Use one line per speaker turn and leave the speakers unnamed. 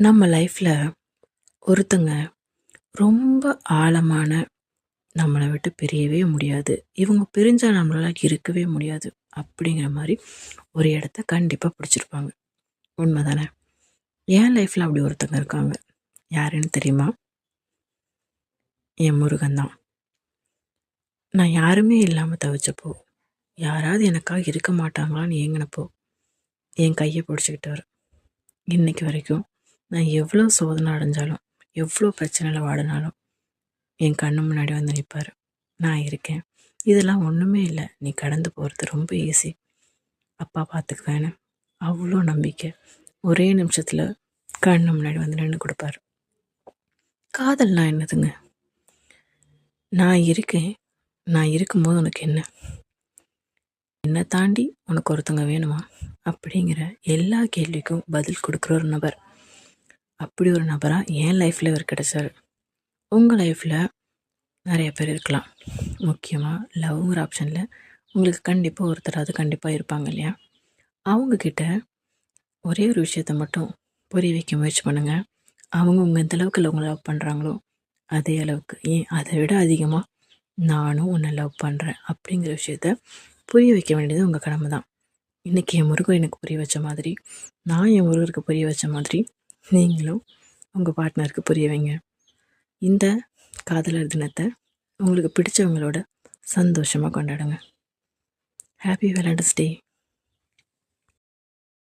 நம்ம லைஃப்பில் ஒருத்தங்க ரொம்ப ஆழமான நம்மளை விட்டு பிரியவே முடியாது, இவங்க பிரிஞ்சால் நம்மளால் இருக்கவே முடியாது அப்படிங்கிற மாதிரி ஒரு இடத்த கண்டிப்பாக பிடிச்சிருப்பாங்க. உண்மை தானே? என் லைஃப்பில் அப்படி ஒருத்தங்க இருக்காங்க. யாருன்னு தெரியுமா? என் முருகன் தான். நான் யாருமே இல்லாமல் தவிச்சப்போ, யாராவது எனக்காக இருக்க மாட்டாங்களான்னு ஏங்கினப்போ என் கையை பிடிச்சிக்கிட்டாரு. இன்னைக்கு வரைக்கும் நான் எவ்வளோ சோதனை அடைஞ்சாலும், எவ்வளோ பிரச்சனையில் வாடினாலும் என் கண்ணு முன்னாடி வந்து நிற்பார். நான் இருக்கேன், இதெல்லாம் ஒன்றுமே இல்லை, நீ கடந்து போகிறது ரொம்ப ஈஸி, அப்பா பார்த்துக்குவேன்னு அவ்வளோ நம்பிக்கை. ஒரே நிமிஷத்தில் கண்ணு முன்னாடி வந்து நின்று கொடுப்பாரு. காதல்னா என்னதுங்க? நான் இருக்கேன், நான் இருக்கும்போது உனக்கு என்ன, என்னை தாண்டி உனக்கு ஒருத்தங்க வேணுமா அப்படிங்கிற எல்லா கேள்விக்கும் பதில் கொடுக்குற ஒரு நபர். அப்படி ஒரு நபராக என் லைஃப்பில் இவர் கிடைச்சார். உங்கள் லைஃப்பில் நிறைய பேர் இருக்கலாம். முக்கியமாக லவ்ங்கிற ஆப்ஷனில் உங்களுக்கு கண்டிப்பாக ஒருத்தராவது கண்டிப்பாக இருப்பாங்க இல்லையா? அவங்கக்கிட்ட ஒரே ஒரு விஷயத்த மட்டும் புரிய வைக்க முயற்சி பண்ணுங்கள். அவங்க உங்கள் எந்த அளவுக்கு உங்களை லவ் பண்ணுறாங்களோ அதே அளவுக்கு, ஏன் அதை விட அதிகமாக நானும் உன்னை லவ் பண்ணுறேன் அப்படிங்கிற விஷயத்த புரிய வைக்க வேண்டியது உங்கள் கடமை தான். இன்றைக்கி என் முருகன் எனக்கு புரிய வச்ச மாதிரி, நான் என் முருகருக்கு புரிய வச்ச மாதிரி நீங்களும் உங்கள் பார்ட்னருக்கு புரிய வைங்க. இந்த காதலர் தினத்தை உங்களுக்கு பிடிச்சவங்களோட சந்தோஷமாக கொண்டாடுங்க. ஹாப்பி வேலண்டைன்ஸ் டே.